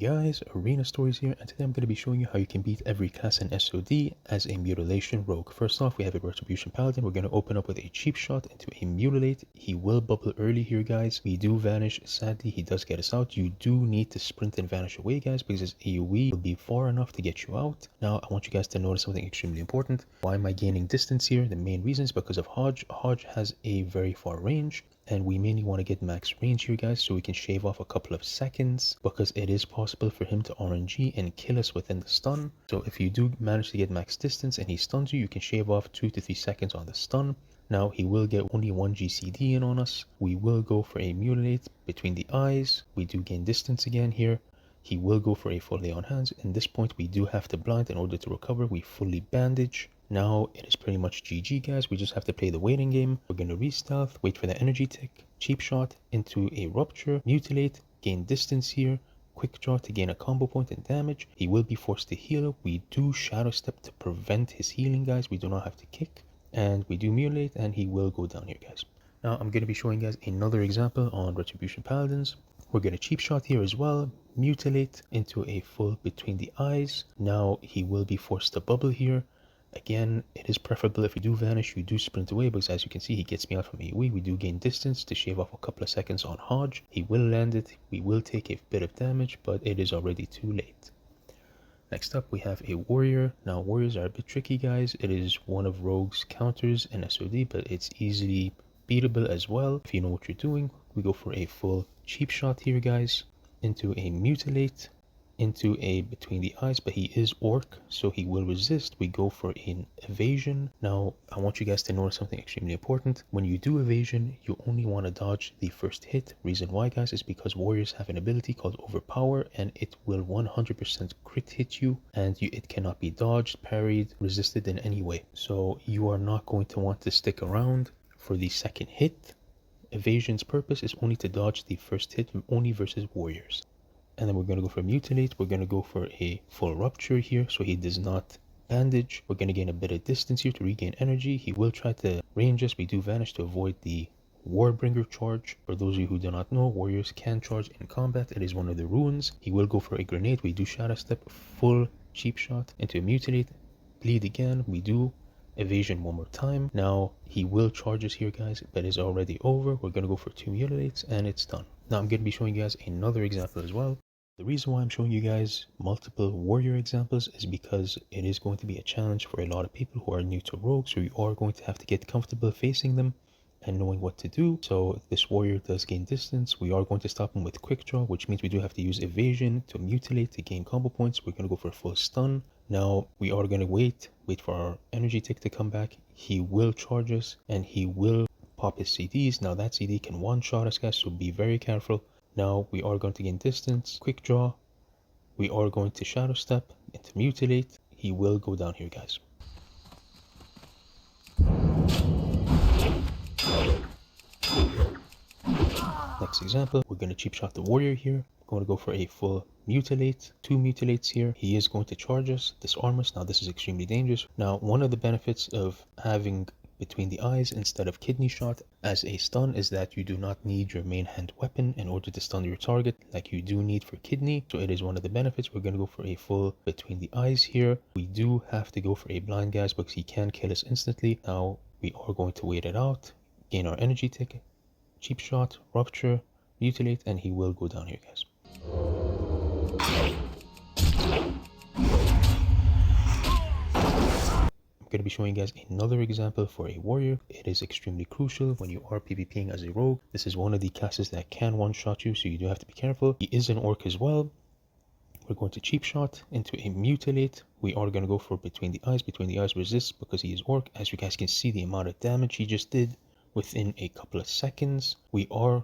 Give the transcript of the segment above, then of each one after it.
Guys, Arena Stories here, and today I'm going to be showing you how you can beat every class in SOD as a mutilation rogue. First off, we have a retribution paladin. We're going to open up with a cheap shot into a mutilate. He will bubble early here, guys. We do vanish. Sadly, he does get us out. You do need to sprint and vanish away, guys, because his AoE will be far enough to get you out. Now, I want you guys to notice something extremely important. Why am I gaining distance here? The main reason is because of Hodge. Hodge has a very far range, and we mainly want to get max range here, guys, so we can shave off a couple of seconds, because it is possible for him to RNG and kill us within the stun. So if you do manage to get max distance and he stuns you, you can shave off 2 to 3 seconds on the stun. Now he will get only 1 GCD in on us. We will go for a mutilate between the eyes. We do gain distance again here. He will go for a full lay on hands. At this point, we do have to blind in order to recover. We fully bandage. Now it is pretty much GG, guys. We just have to play the waiting game. We're going to re-stealth, wait for the energy tick, cheap shot into a rupture, mutilate, gain distance here, quick draw to gain a combo point and damage. He will be forced to heal. We do shadow step to prevent his healing, guys. We do not have to kick. And we do mutilate, and he will go down here, guys. Now I'm going to be showing you guys another example on retribution paladins. We're going to cheap shot here as well, mutilate into a full between the eyes. Now he will be forced to bubble here. Again, it is preferable if you do vanish, you do sprint away, because as you can see, he gets me out from AoE. We do gain distance to shave off a couple of seconds on Hodge. He will land it. We will take a bit of damage, but it is already too late. Next up, we have a warrior. Now, warriors are a bit tricky, guys. It is one of Rogue's counters in SOD, but it's easily beatable as well if you know what you're doing. We go for a full cheap shot here, guys, into a mutilate, into a between the eyes, but he is orc, so he will resist. We go for an evasion. Now I want you guys to notice something extremely important. When you do evasion, you only want to dodge the first hit. Reason why, guys, is because warriors have an ability called overpower, and it will 100% crit hit you, and it cannot be dodged, parried, resisted in any way. So you are not going to want to stick around for the second hit. Evasion's purpose is only to dodge the first hit, only versus warriors. And then we're going to go for mutilate. We're going to go for a full rupture here, so he does not bandage. We're going to gain a bit of distance here to regain energy. He will try to range us. We do vanish to avoid the Warbringer charge. For those of you who do not know, warriors can charge in combat. It is one of the runes. He will go for a grenade. We do shadow step, full cheap shot into a mutilate, bleed again. We do evasion one more time. Now he will charge us here, guys, but it's already over. We're going to go for 2 mutilates, and it's done. Now I'm going to be showing you guys another example as well. The reason why I'm showing you guys multiple warrior examples is because it is going to be a challenge for a lot of people who are new to rogues, so you are going to have to get comfortable facing them and knowing what to do. So this warrior does gain distance. We are going to stop him with quick draw, which means we do have to use evasion to mutilate to gain combo points. We're going to go for a full stun. Now we are going to wait for our energy tick to come back. He will charge us, and he will pop his CDs. Now that CD can one-shot us, guys, so be very careful. Now we are going to gain distance, quick draw. We are going to shadow step into mutilate. He will go down here, guys. Next example, we're going to cheap shot the warrior here. We're going to go for a full mutilate, 2 mutilates here. He is going to charge us, disarm us. Now this is extremely dangerous. Now one of the benefits of having between the eyes instead of kidney shot as a stun is that you do not need your main hand weapon in order to stun your target like you do need for kidney. So it is one of the benefits. We're going to go for a full between the eyes here. We do have to go for a blind, guys, because he can kill us instantly. Now we are going to wait it out, gain our energy tick, cheap shot, rupture, mutilate, and he will go down here, guys. I'm going to be showing you guys another example for a warrior. It is extremely crucial when you are PvPing as a rogue. This is one of the classes that can one-shot you, so you do have to be careful. He is an orc as well. We're going to cheap shot into a mutilate. We are going to go for between the eyes. Between the eyes resists because he is orc. As you guys can see, the amount of damage he just did within a couple of seconds. We are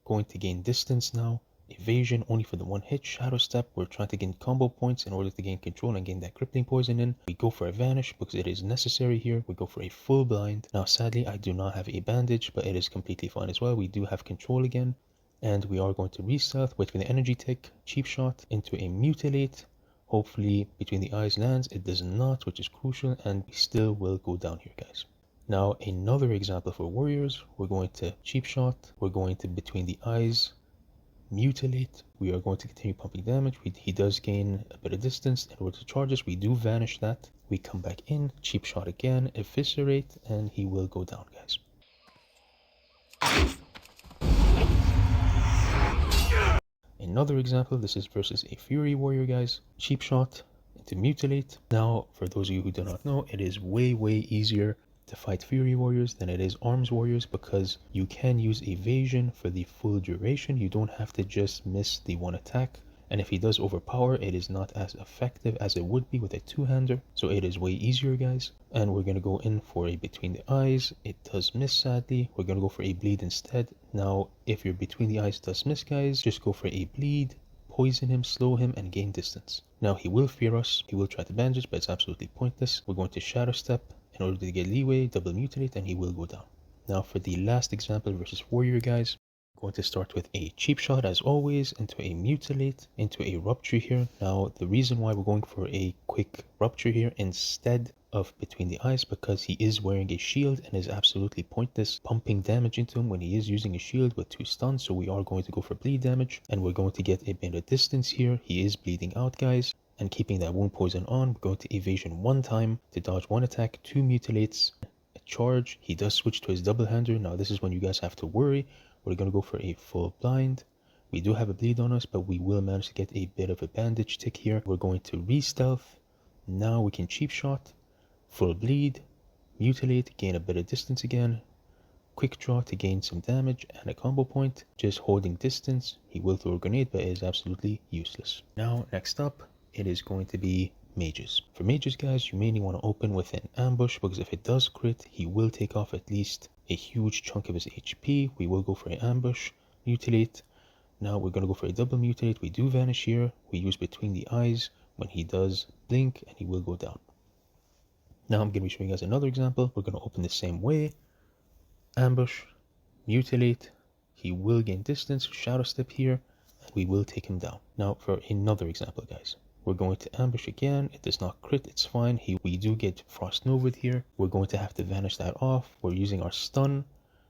going to gain distance now. Evasion only for the 1 hit. Shadow step, we're trying to gain combo points in order to gain control and gain that crippling poison in. We go for a vanish because it is necessary here. We go for a full blind. Now sadly I do not have a bandage, but it is completely fine as well. We do have control again, and we are going to re-stealth, wait for the energy tick, cheap shot into a mutilate. Hopefully between the eyes lands. It does not, which is crucial, and we still will go down here, guys. Now another example for warriors. We're going to cheap shot, we're going to between the eyes, mutilate. We are going to continue pumping damage. He does gain a bit of distance. In order to charge us, we do vanish that. We come back in, cheap shot again, eviscerate, and he will go down, guys. Another example, this is versus a fury warrior, guys. Cheap shot into mutilate. Now, for those of you who do not know, it is way easier to fight fury warriors than it is arms warriors, because you can use evasion for the full duration. You don't have to just miss the one attack, and if he does overpower, it is not as effective as it would be with a two-hander. So it is way easier, guys. And we're going to go in for a between the eyes. It does miss, sadly. We're going to go for a bleed instead. Now, if your between the eyes does miss, guys, just go for a bleed, poison him, slow him, and gain distance. Now, he will fear us. He will try to bandage, but it's absolutely pointless. We're going to shadow step in order to get leeway, double mutilate, and he will go down. Now, for the last example versus warrior, guys, going to start with a cheap shot as always, into a mutilate, into a rupture here. Now, the reason why we're going for a quick rupture here instead of between the eyes, because he is wearing a shield and is absolutely pointless pumping damage into him when he is using a shield with 2 stuns. So we are going to go for bleed damage, and we're going to get a bit of distance here. He is bleeding out, guys, and keeping that wound poison on. We're going to evasion 1 time to dodge 1 attack, 2 mutilates, a charge. He does switch to his double hander. Now this is when you guys have to worry. We're going to go for a full blind. We do have a bleed on us, but we will manage to get a bit of a bandage tick here. We're going to re-stealth. Now we can cheap shot, full bleed, mutilate, gain a bit of distance again, quick draw to gain some damage and a combo point. Just holding distance. He will throw a grenade, but it is absolutely useless. Now, next up, it is going to be mages. For mages, guys, you mainly want to open with an ambush, because if it does crit, he will take off at least a huge chunk of his HP. We will go for an ambush, mutilate. Now we're going to go for a double mutilate. We do vanish here. We use between the eyes when he does blink, and he will go down. Now I'm going to be showing you guys another example. We're going to open the same way. Ambush, mutilate. He will gain distance, shadow step here, and we will take him down. Now for another example, guys. We're going to ambush again. It does not crit, it's fine. We do get frost nova here. We're going to have to vanish that off. We're using our stun.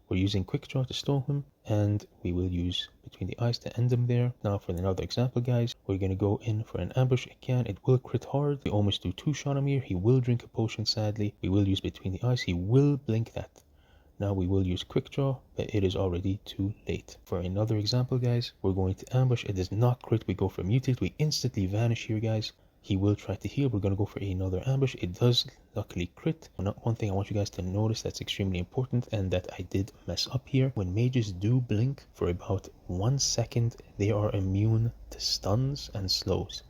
We're using quick draw to stone him, and we will use between the eyes to end him there. Now for another example, guys, we're going to go in for an ambush again. It will crit hard. We almost do 2 shot him here. He will drink a potion, sadly. We will use between the eyes. He will blink that. Now we will use quick draw, but it is already too late. For another example, guys, we're going to ambush. It does not crit. We go for mutilate. We instantly vanish here, guys. He will try to heal. We're going to go for another ambush. It does luckily crit. One thing I want you guys to notice that's extremely important, and that I did mess up here. When mages do blink for about 1 second, they are immune to stuns and slows.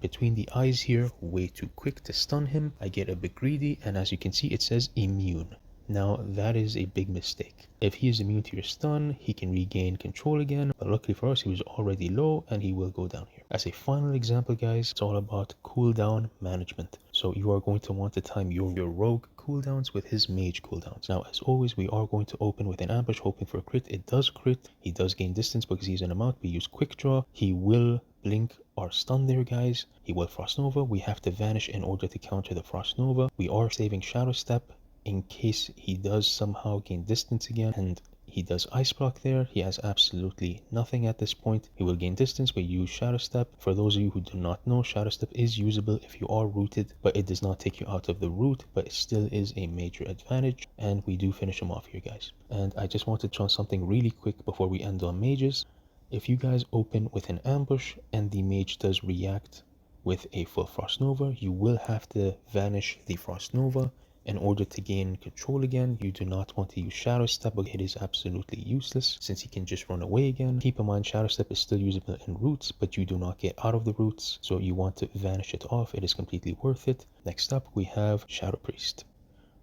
Between the eyes here, way too quick to stun him. I get a bit greedy, and as you can see, it says immune. Now that is a big mistake. If he is immune to your stun, he can regain control again, but luckily for us, he was already low and he will go down here. As a final example, guys, it's all about cooldown management. So you are going to want to time your rogue cooldowns with his mage cooldowns. Now, as always, we are going to open with an ambush, hoping for a crit. It does crit. He does gain distance because he's in a mount. We use quick draw. He will blink our stun there, guys. He will frost nova. We have to vanish in order to counter the frost nova. We are saving shadow step in case he does somehow gain distance again, and he does ice block there. He has absolutely nothing at this point. He will gain distance. We use shadow step. For those of you who do not know, shadow step is usable if you are rooted, but it does not take you out of the root, but it still is a major advantage, and we do finish him off here, guys. And I just want to show something really quick before we end on mages. If you guys open with an ambush and the mage does react with a full frost nova, you will have to vanish the frost nova in order to gain control again. You do not want to use shadow step, but it is absolutely useless since he can just run away again. Keep in mind, shadow step is still usable in roots, but you do not get out of the roots, so you want to vanish it off. It is completely worth it. Next up, we have shadow priest.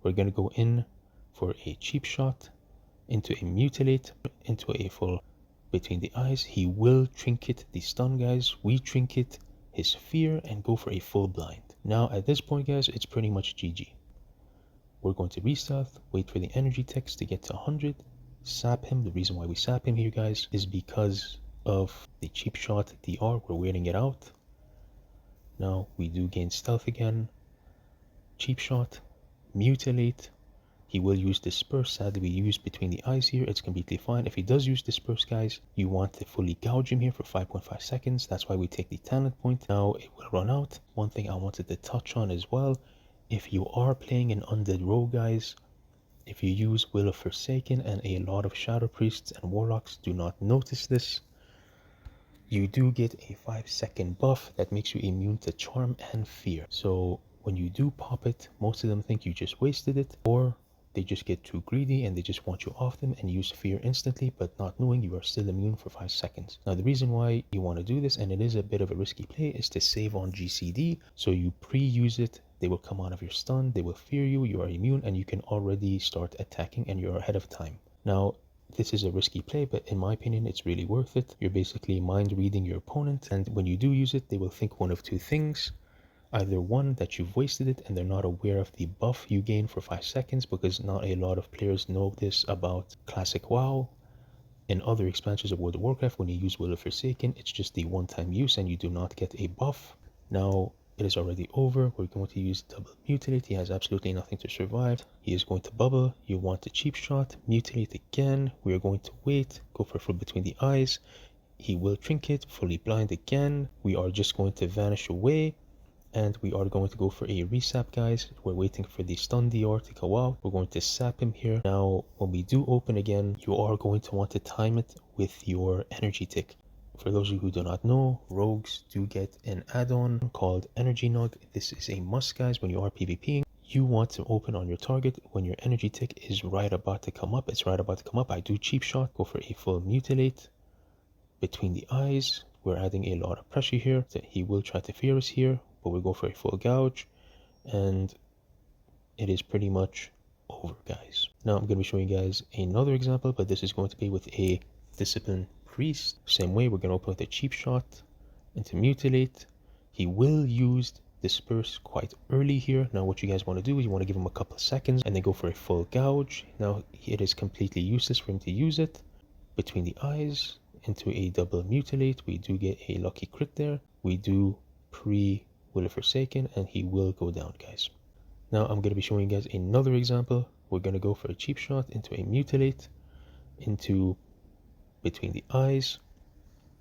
We're going to go in for a cheap shot into a mutilate, into a full between the eyes. He will trinket the stun, guys. We trinket his fear and go for a full blind. Now at this point, guys, it's pretty much GG. We're going to re-stealth, wait for the energy text to get to 100, sap him. The reason why we sap him here, guys, is because of the cheap shot DR. We're waiting it out. Now we do gain stealth again. Cheap shot, mutilate, He will use disperse. Sadly, we use between the eyes here. It's completely fine. If he does use disperse, guys, you want to fully gouge him here for 5.5 seconds. That's why we take the talent point. Now it will run out. One thing I wanted to touch on as well, if you are playing an undead rogue, guys, if you use Will of Forsaken, and a lot of shadow priests and warlocks do not notice this, you do get a 5-second buff that makes you immune to charm and fear. So when you do pop it, most of them think you just wasted it, or they just get too greedy and they just want you off them and use fear instantly, but not knowing you are still immune for 5 seconds. Now the reason why you want to do this, and it is a bit of a risky play, is to save on GCD. So you pre-use it, they will come out of your stun, they will fear you, you are immune, and you can already start attacking and you're ahead of time. Now this is a risky play, but in my opinion, it's really worth it. You're basically mind reading your opponent, and when you do use it, they will think one of two things. Either one, that you've wasted it and they're not aware of the buff you gain for 5 seconds, because not a lot of players know this about Classic WoW. In other expansions of World of Warcraft, when you use Will of Forsaken, it's just the one-time use and you do not get a buff. Now it is already over. We're going to use double mutilate. He has absolutely nothing to survive. He is going to bubble. You want a cheap shot, mutilate again. We are going to wait, go for full between the eyes. He will trinket, fully blind again. We are just going to vanish away, and we are going to go for a resap, guys. We're waiting for the stun DR to go out. We're going to sap him here. Now when we do open again, you are going to want to time it with your energy tick. For those of you who do not know, rogues do get an add-on called Energy Nug. This is a must, guys. When you are PvPing, you want to open on your target when your energy tick is right about to come up. It's right about to come up. I do cheap shot, go for a full mutilate between the eyes. We're adding a lot of pressure here. So he will try to fear us here, but we go for a full gouge, and it is pretty much over, guys. Now I'm going to be showing you guys another example, but this is going to be with a discipline priest. Same way, we're going to open with a cheap shot into mutilate. He will use disperse quite early here. Now what you guys want to do is you want to give him a couple of seconds and then go for a full gouge. Now it is completely useless for him to use it. Between the eyes into a double mutilate, we do get a lucky crit there. We do pre Will of Forsaken and he will go down, guys. Now I'm going to be showing you guys another example. We're going to go for a cheap shot into a mutilate, into between the eyes.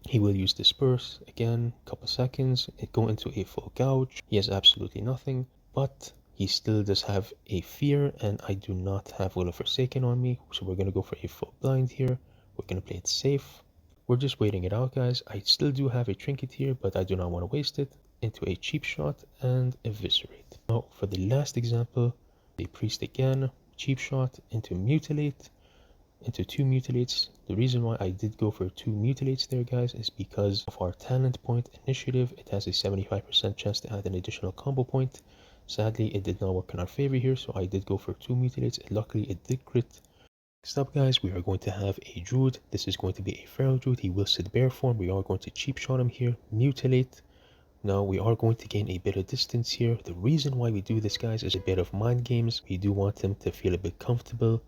He will use disperse again, couple seconds, go into a full gouge. He has absolutely nothing, but he still does have a fear, and I do not have Will of Forsaken on me, so we're going to go for a full blind here. We're going to play it safe. We're just waiting it out, guys. I still do have a trinket here, but I do not want to waste it. Into a cheap shot and eviscerate. Now for the last example, a priest again, cheap shot into mutilate, into 2 mutilates. The reason why I did go for 2 mutilates there, guys, is because of our talent point initiative. It has a 75% chance to add an additional combo point. Sadly, it did not work in our favor here, so I did go for 2 mutilates. Luckily, it did crit. Next up, guys, we are going to have a druid. This is going to be a feral druid. He will sit bear form. We are going to cheap shot him here, mutilate. Now we are going to gain a bit of distance here. The reason why we do this, guys, is a bit of mind games. We do want him to feel a bit comfortable,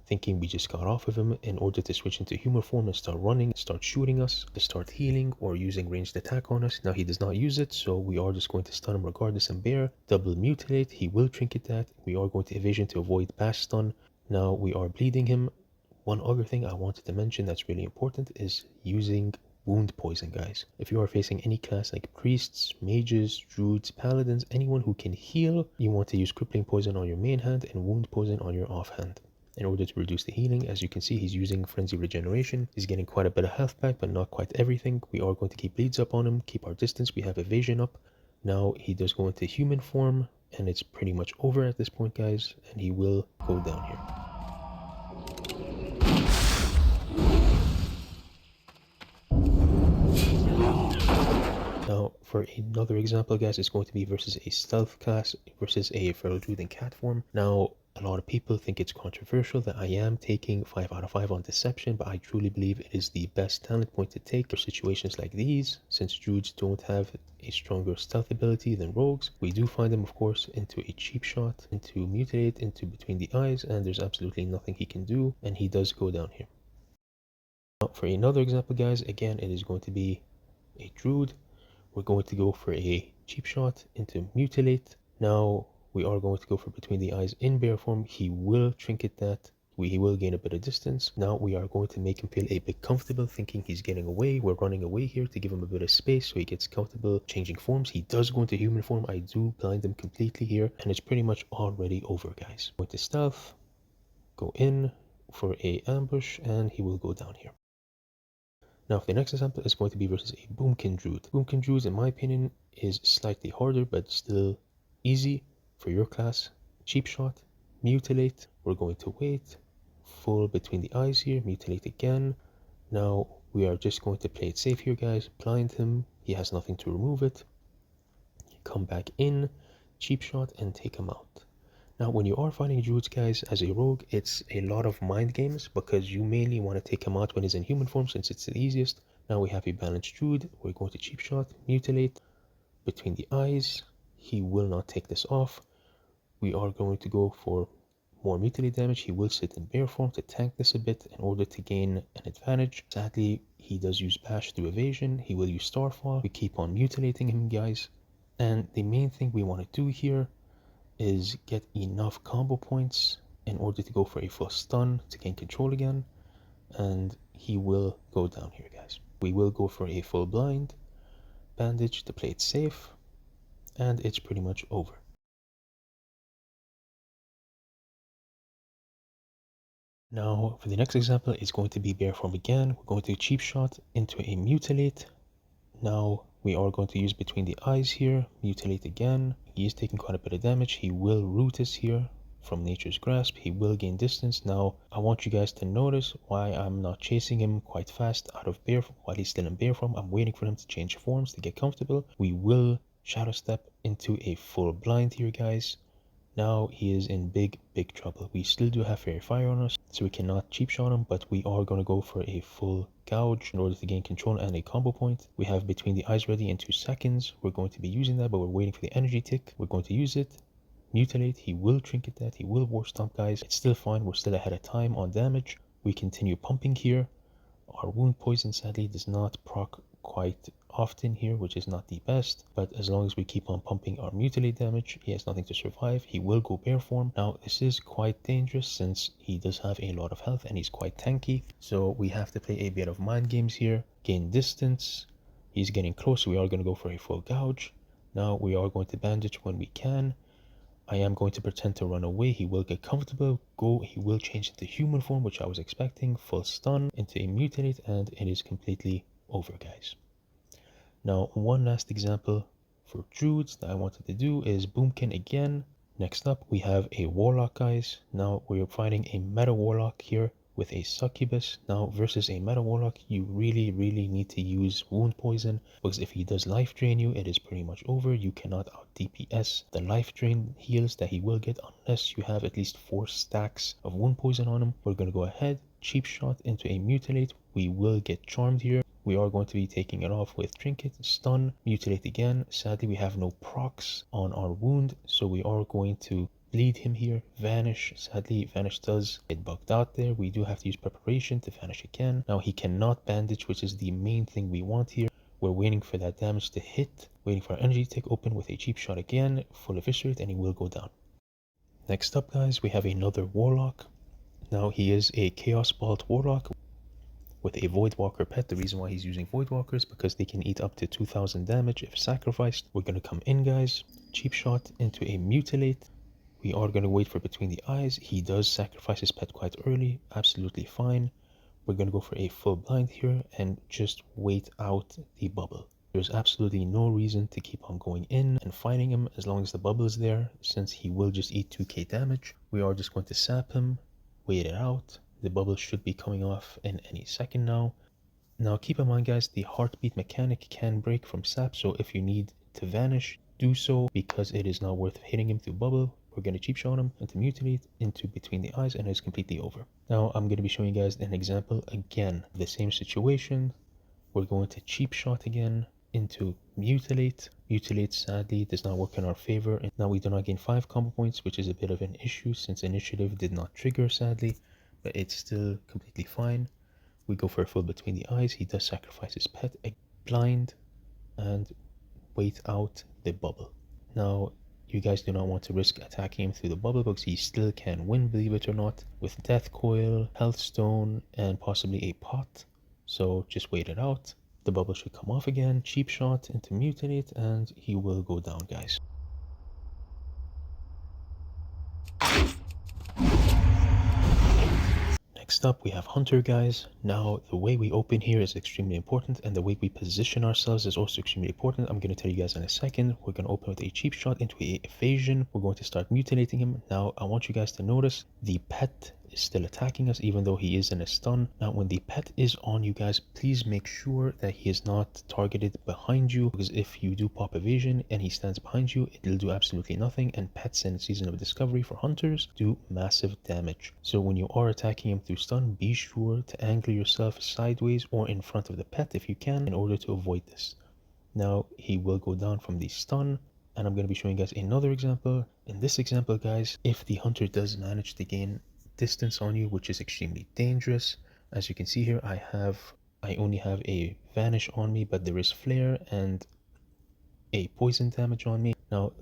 thinking we just got off of him, in order to switch into human form and start running, start shooting us, to start healing or using ranged attack on us. Now he does not use it, so we are just going to stun him regardless and bear. Double mutilate, he will trinket that. We are going to evasion to avoid bash stun. Now we are bleeding him. One other thing I wanted to mention that's really important is using wound poison, guys. If you are facing any class like priests, mages, druids, paladins, anyone who can heal, you want to use crippling poison on your main hand and wound poison on your offhand in order to reduce the healing. As you can see, he's using frenzy regeneration. He's getting quite a bit of health back, but not quite everything. We are going to keep bleeds up on him, keep our distance. We have evasion up. Now he does go into human form, and it's pretty much over at this point, guys, and he will go down here. Now, for another example, guys, it's going to be versus a stealth class versus a feral druid in cat form. Now, a lot of people think it's controversial that I am taking 5 out of 5 on deception, but I truly believe it is the best talent point to take for situations like these. Since druids don't have a stronger stealth ability than rogues, we do find them, of course, into a cheap shot, into mutilate, into between the eyes, and there's absolutely nothing he can do, and he does go down here. Now, for another example, guys, again, it is going to be a druid. We're going to go for a cheap shot into mutilate. Now we are going to go for between the eyes in bear form. He will trinket that. He will gain a bit of distance. Now we are going to make him feel a bit comfortable, thinking he's getting away. We're running away here to give him a bit of space so he gets comfortable changing forms. He does go into human form. I do blind him completely here, and it's pretty much already over, guys. Going to stealth, go in for a ambush, and he will go down here. Now, for the next example is going to be versus a boomkin druid. Boomkin druid, in my opinion, is slightly harder, but still easy for your class. Cheap shot, mutilate. We're going to wait. Full between the eyes here, mutilate again. Now we are just going to play it safe here, guys. Blind him. He has nothing to remove it. Come back in, cheap shot, and take him out. Now, when you are fighting druids, guys, as a rogue, it's a lot of mind games because you mainly want to take him out when he's in human form since it's the easiest. Now we have a balanced druid. We're going to cheap shot, mutilate between the eyes. He will not take this off. We are going to go for more mutilate damage. He will sit in bear form to tank this a bit in order to gain an advantage. Sadly, he does use bash through evasion. He will use starfall. We keep on mutilating him, guys. And the main thing we want to do here is get enough combo points in order to go for a full stun to gain control again, and he will go down here, guys. We will go for a full blind bandage to play it safe, and it's pretty much over. Now for the next example, it's going to be bear form again. We're going to cheap shot into a mutilate. Now we are going to use between the eyes here, mutilate again. He is taking quite a bit of damage. He will root us here from nature's grasp. He will gain distance. Now I want you guys to notice why I'm not chasing him quite fast out of bear form while he's still in bear form. I'm waiting for him to change forms to get comfortable. We will shadow step into a full blind here, guys. Now he is in big trouble. We still do have fairy fire on us, so we cannot cheap shot him, but we are going to go for a full gouge in order to gain control and a combo point. We have between the eyes ready in 2 seconds. We're going to be using that, but we're waiting for the energy tick. We're going to use it. Mutilate. He will trinket that. He will war stomp, guys. It's still fine. We're still ahead of time on damage. We continue pumping here. Our wound poison sadly does not proc quite often here, which is not the best, but as long as we keep on pumping our mutilate damage, he has nothing to survive. He will go bear form. Now this is quite dangerous since he does have a lot of health and he's quite tanky, so we have to play a bit of mind games here. Gain distance. He's getting close, so we are going to go for a full gouge. Now we are going to bandage when we can. I am going to pretend to run away. He will get comfortable. He will change into human form, which I was expecting. Full stun into a mutilate, and it is completely over, guys. Now, one last example for druids that I wanted to do is boomkin again. Next up, we have a warlock, guys. Now, we're fighting a meta warlock here with a succubus. Now, versus a meta warlock, you really need to use wound poison, because if he does life drain you, it is pretty much over. You cannot out DPS the life drain heals that he will get unless you have at least 4 stacks of wound poison on him. We're going to go ahead, cheap shot into a mutilate. We will get charmed here. We are going to be taking it off with trinket, stun, mutilate again. Sadly, we have no procs on our wound, so we are going to bleed him here. Vanish. Sadly, vanish does get bugged out there. We do have to use preparation to vanish again. Now he cannot bandage, which is the main thing we want here. We're waiting for that damage to hit, waiting for our energy tick open with a cheap shot again, full eviscerate, and he will go down. Next up, guys, we have another warlock. Now he is a chaos bolt warlock with a voidwalker pet. The reason why he's using voidwalkers is because they can eat up to 2000 damage if sacrificed. We're going to come in, guys, cheap shot into a mutilate. We are going to wait for between the eyes. He does sacrifice his pet quite early, absolutely fine. We're going to go for a full blind here and just wait out the bubble. There's absolutely no reason to keep on going in and fighting him as long as the bubble is there, since he will just eat 2k damage. We are just going to sap him, wait it out. The bubble should be coming off in any second now. Now keep in mind, guys, the heartbeat mechanic can break from sap, so if you need to vanish, do so, because it is not worth hitting him through bubble. We're going to cheap shot him into mutilate, into between the eyes, and it's completely over. Now I'm going to be showing you guys an example again, the same situation. We're going to cheap shot again into mutilate. Mutilate sadly does not work in our favor, and now we do not gain 5 combo points, which is a bit of an issue since initiative did not trigger sadly, but it's still completely fine. We go for a full between the eyes. He does sacrifice his pet, blind, and wait out the bubble. Now you guys do not want to risk attacking him through the bubble because he still can win, believe it or not, with death coil, health stone, and possibly a pot. So just wait it out. The bubble should come off again, cheap shot into mutilate, and he will go down, guys. Next up, we have Hunter, guys. Now, the way we open here is extremely important, and the way we position ourselves is also extremely important. I'm going to tell you guys in a second. We're going to open with a cheap shot into a evasion. We're going to start mutilating him. Now, I want you guys to notice the pet is still attacking us, even though he is in a stun. Now, when the pet is on you guys, please make sure that he is not targeted behind you, because if you do pop evasion and he stands behind you, it'll do absolutely nothing. And pets in Season of Discovery for hunters do massive damage. So when you are attacking him through stun, be sure to angle yourself sideways or in front of the pet if you can, in order to avoid this. Now, he will go down from the stun, and I'm going to be showing you guys another example. In this example, guys, if the hunter does manage to gain distance on you, which is extremely dangerous, as you can see here, I only have a vanish on me, but there is flare and a poison damage on me. Now,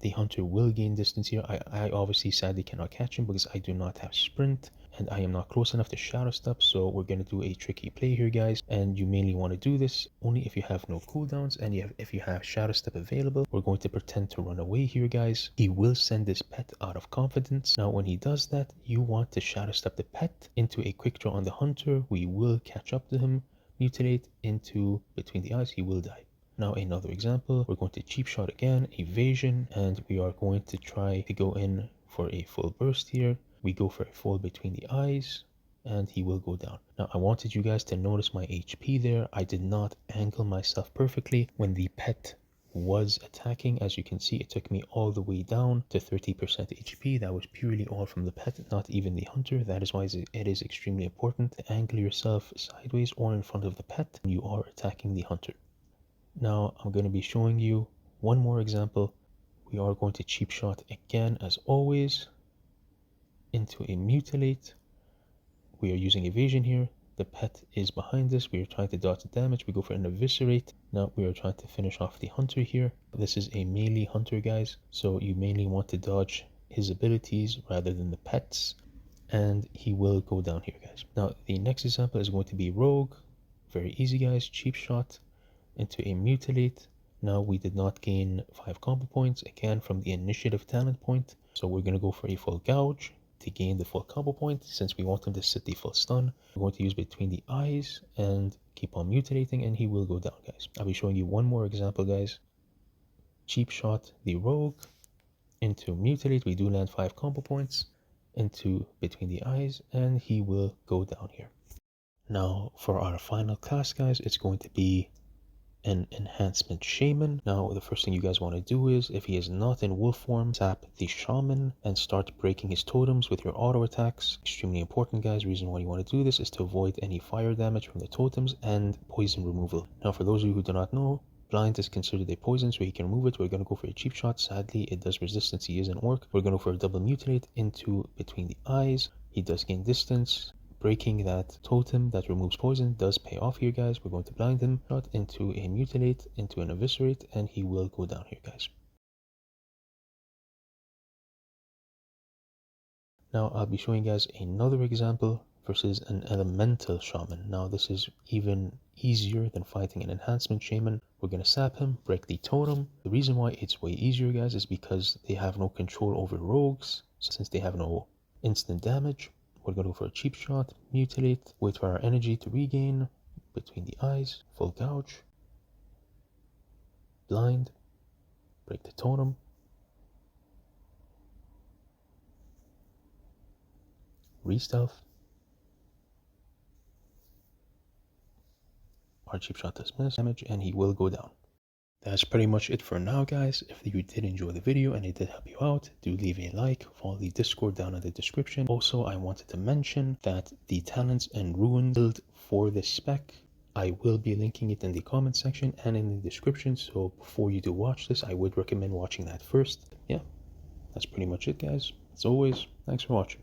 the hunter will gain distance here. I obviously sadly cannot catch him because I do not have sprint and I am not close enough to shadow step. So we're going to do a tricky play here, guys, and you mainly want to do this only if you have no cooldowns, and if you have shadow step available. We're going to pretend to run away here, guys. He will send this pet out of confidence. Now when he does that, you want to shadow step the pet into a quick draw on the hunter. We will catch up to him, mutilate into between the eyes. He will die. Now another example, we're going to cheap shot again, evasion, and we are going to try to go in for a full burst here. We go for a fall between the eyes, and he will go down. Now I wanted you guys to notice my HP there. I did not angle myself perfectly when the pet was attacking. As you can see, it took me all the way down to 30% HP. That was purely all from the pet, not even the hunter. That is why it is extremely important to angle yourself sideways or in front of the pet when you are attacking the hunter. Now I'm going to be showing you one more example. We are going to cheap shot again, as always, into a mutilate. We are using evasion here. The pet is behind us. We are trying to dodge the damage. We go for an eviscerate. Now we are trying to finish off the hunter here. This is a melee hunter, guys, so you mainly want to dodge his abilities rather than the pets, and he will go down here, guys. Now the next example is going to be rogue. Very easy, guys. Cheap shot into a mutilate. Now we did not gain 5 combo points again from the initiative talent point, so we're going to go for a full gouge to gain the full combo point. Since we want him to sit the full stun, we're going to use between the eyes and keep on mutilating, and he will go down, guys. I'll be showing you one more example, guys. Cheap shot the rogue into mutilate. We do land 5 combo points into between the eyes, and he will go down here. Now for our final class, guys, it's going to be an enhancement shaman. Now the first thing you guys want to do is, if he is not in wolf form, tap the shaman and start breaking his totems with your auto attacks. Extremely important, guys. Reason why you want to do this is to avoid any fire damage from the totems and poison removal. Now for those of you who do not know, blind is considered a poison, so he can remove it. We're going to go for a cheap shot. Sadly, it does resistance. He is an orc. We're going to go for a double mutilate into between the eyes. He does gain distance. Breaking that totem that removes poison does pay off here, guys. We're going to blind him, shot into a mutilate, into an eviscerate, and he will go down here, guys. Now I'll be showing you guys another example versus an elemental shaman. Now this is even easier than fighting an enhancement shaman. We're going to sap him, break the totem. The reason why it's way easier, guys, is because they have no control over rogues. So since they have no instant damage, we're going to go for a cheap shot, mutilate, wait for our energy to regain, between the eyes, full gouge, blind, break the totem, re-stealth. Our cheap shot does miss damage, and he will go down. That's pretty much it for now, guys. If you did enjoy the video and it did help you out, do leave a like, follow the Discord down in the description. Also, I wanted to mention that the talents and runes build for this spec, I will be linking it in the comment section and in the description. So before you do watch this, I would recommend watching that first. Yeah, that's pretty much it, guys. As always, thanks for watching.